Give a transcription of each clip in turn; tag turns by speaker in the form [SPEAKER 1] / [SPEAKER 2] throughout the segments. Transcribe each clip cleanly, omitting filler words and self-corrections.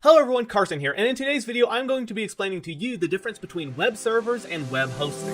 [SPEAKER 1] Hello everyone, Carson here, and in today's video I'm going to be explaining to you the difference between web servers and web hosting.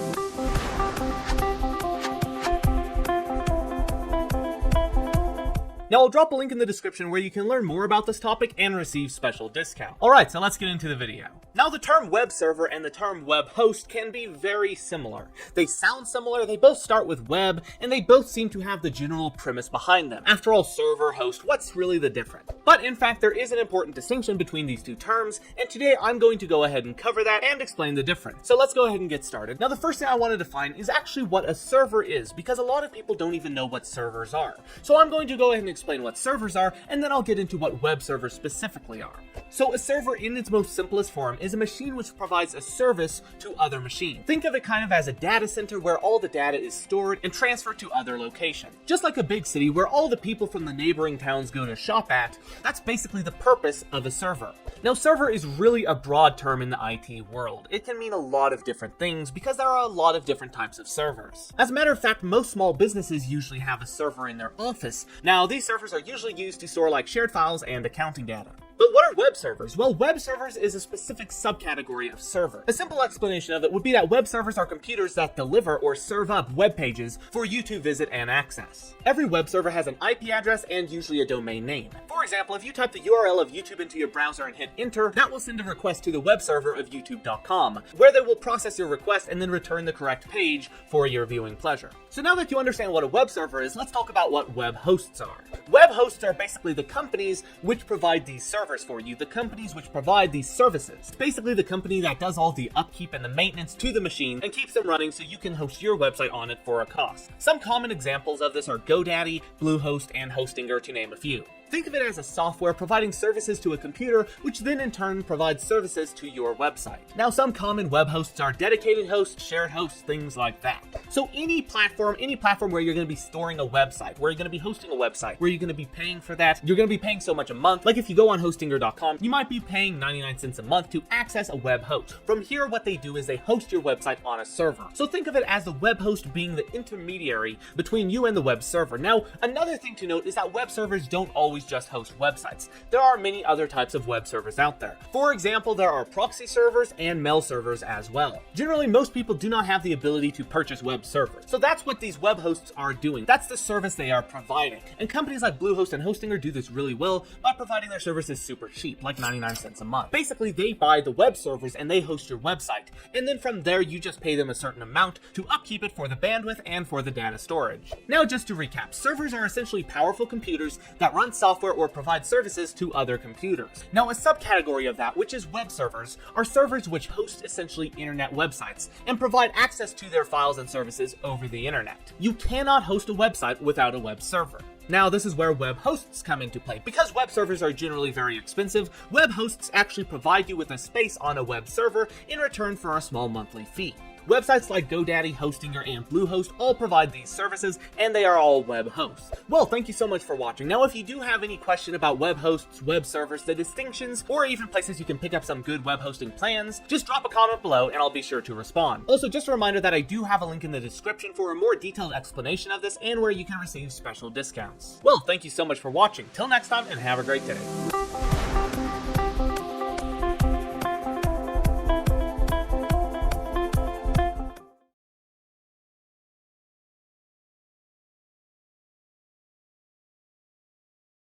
[SPEAKER 1] Now I'll drop a link in the description where you can learn more about this topic and receive special discount. Alright, so let's get into the video. Now the term web server and the term web host can be very similar. They sound similar, they both start with web, and they both seem to have the general premise behind them. After all, server, host, what's really the difference? But in fact, there is an important distinction between these two terms, and today I'm going to go ahead and cover that and explain the difference. So let's go ahead and get started. Now the first thing I want to define is actually what a server is, because a lot of people don't even know what servers are. So I'm going to go ahead and explain what servers are, and then I'll get into what web servers specifically are. So a server in its most simplest form is a machine which provides a service to other machines. Think of it kind of as a data center where all the data is stored and transferred to other locations. Just like a big city where all the people from the neighboring towns go to shop at, that's basically the purpose of a server. Now server is really a broad term in the IT world. It can mean a lot of different things because there are a lot of different types of servers. As a matter of fact, most small businesses usually have a server in their office. Now these servers are usually used to store like shared files and accounting data. But what are web servers? Well, web servers is a specific subcategory of server. A simple explanation of it would be that web servers are computers that deliver or serve up web pages for you to visit and access. Every web server has an IP address and usually a domain name. For example, if you type the URL of YouTube into your browser and hit enter, that will send a request to the web server of youtube.com, where they will process your request and then return the correct page for your viewing pleasure. So now that you understand what a web server is, let's talk about what web hosts are. Web hosts are basically the companies which provide these servers for you, the companies which provide these services. It's basically the company that does all the upkeep and the maintenance to the machine and keeps them running so you can host your website on it for a cost. Some common examples of this are GoDaddy, Bluehost, and Hostinger, to name a few. Think of it as a software providing services to a computer, which then in turn provides services to your website. Now, some common web hosts are dedicated hosts, shared hosts, things like that. So any platform where you're going to be storing a website, where you're going to be hosting a website, where you're going to be paying for that, you're going to be paying so much a month. Like if you go on hostinger.com, you might be paying 99 cents a month to access a web host. From here, what they do is they host your website on a server. So think of it as the web host being the intermediary between you and the web server. Now, another thing to note is that web servers don't always just host websites. There are many other types of web servers out there. For example, there are proxy servers and mail servers as well. Generally, most people do not have the ability to purchase web servers. So that's what these web hosts are doing. That's the service they are providing. And companies like Bluehost and Hostinger do this really well by providing their services super cheap, like 99 cents a month. Basically, they buy the web servers and they host your website. And then from there, you just pay them a certain amount to upkeep it for the bandwidth and for the data storage. Now, just to recap, servers are essentially powerful computers that run software or provide services to other computers. Now, a subcategory of that, which is web servers, are servers which host essentially internet websites and provide access to their files and services over the internet. You cannot host a website without a web server. Now, this is where web hosts come into play. Because web servers are generally very expensive, web hosts actually provide you with a space on a web server in return for a small monthly fee. Websites like GoDaddy, Hostinger, and Bluehost all provide these services, and they are all web hosts. Well, thank you so much for watching. Now, if you do have any question about web hosts, web servers, the distinctions, or even places you can pick up some good web hosting plans, just drop a comment below and I'll be sure to respond. Also, just a reminder that I do have a link in the description for a more detailed explanation of this and where you can receive special discounts. Well, thank you so much for watching. Till next time, and have a great day.